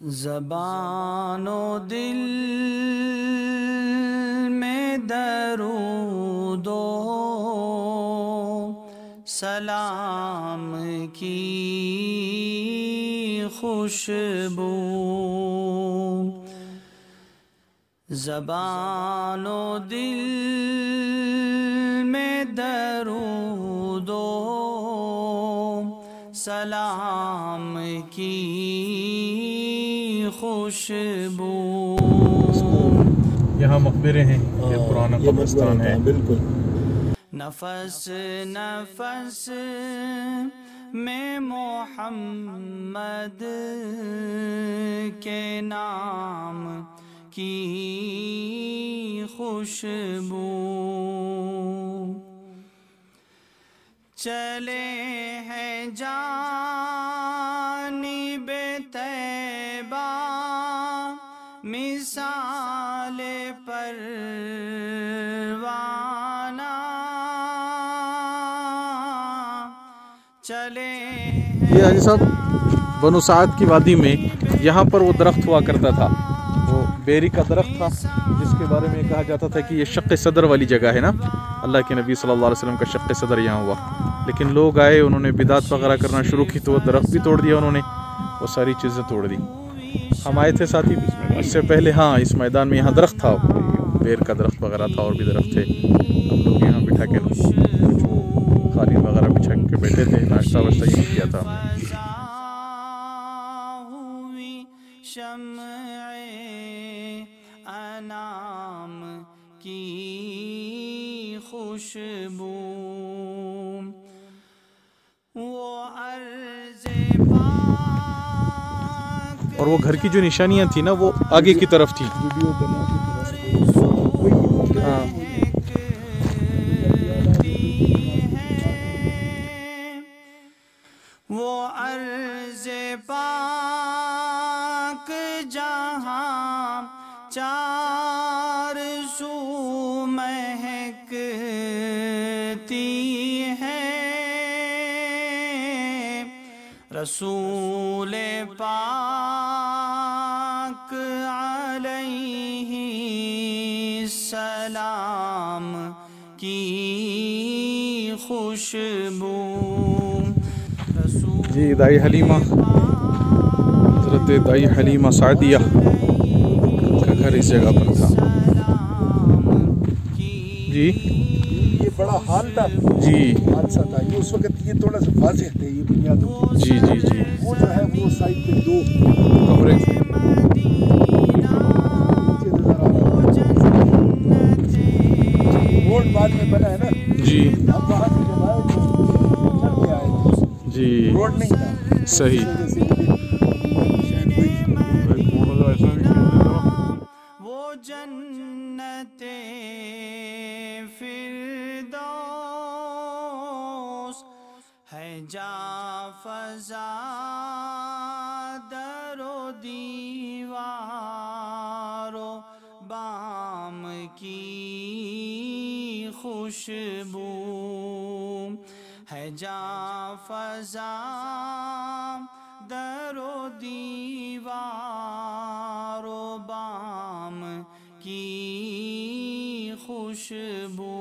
زبان و دل میں درود و سلام کی خوشبو، زبان و دل میں درود و سلام کی خوشبو۔ یہاں مقبرے ہیں، یہ پرانا قبرستان ہے بالکل۔ نفس نفس میں محمد کے نام کی خوشبو، چلے ہیں جانب طیبہ مثال پروانہ، چلے یہ حاجی صاحب بنو سعد کی وادی میں یہاں پر وہ درخت ہوا کرتا تھا، وہ بیری کا درخت تھا جس کے بارے میں کہا جاتا تھا کہ یہ شق صدر والی جگہ ہے نا، اللہ کے نبی صلی اللہ علیہ وسلم کا شق صدر یہاں ہوا، لیکن لوگ آئے، انہوں نے بدعت وغیرہ کرنا شروع کی تو وہ درخت بھی توڑ دیا انہوں نے، وہ ساری چیزیں توڑ دی۔ ہم آئے تھے ساتھی اس سے پہلے، ہاں اس میدان میں یہاں درخت تھا، بیر کا درخت وغیرہ تھا اور بھی درخت تھے، ہم لوگ یہاں بٹھا کے قالین وغیرہ بچھا کے بیٹھے تھے، ناشتہ واشتہ یہی کیا تھا۔ شمع انام کی خوشبو، وہ عرض پاک اور وہ گھر کی جو نشانیاں تھیں نا وہ آگے کی طرف تھی، ہاں وہ عرض پاک جہاں چار سو مہکتی ہے، رسول پاک علیہ السلام کی خوشبو۔ جی دائی حلیمہ، حضرت دائی حلیمہ سعدیہ کا گھر اس جگہ پر تھا۔ جی یہ بڑا حال تھا، جی حادثہ تھا یہ، اس وقت یہ تھوڑا سا واضح تھے یہ بنیادوں کی، جی جی جی وہ جو ہے وہ سائڈ پہ دو کمرے تھے۔ روڈ بعد میں بنا ہے نا، جی اب وہاں سے جب آئے تو چل کے آئے، جی روڈ نہیں تھا صحیح۔ وہ جنت فردوس ہے جا فضا در و دیوار و بام کی خوشبو، ہے جا فضا در و دیوار و بام کی خوشبو۔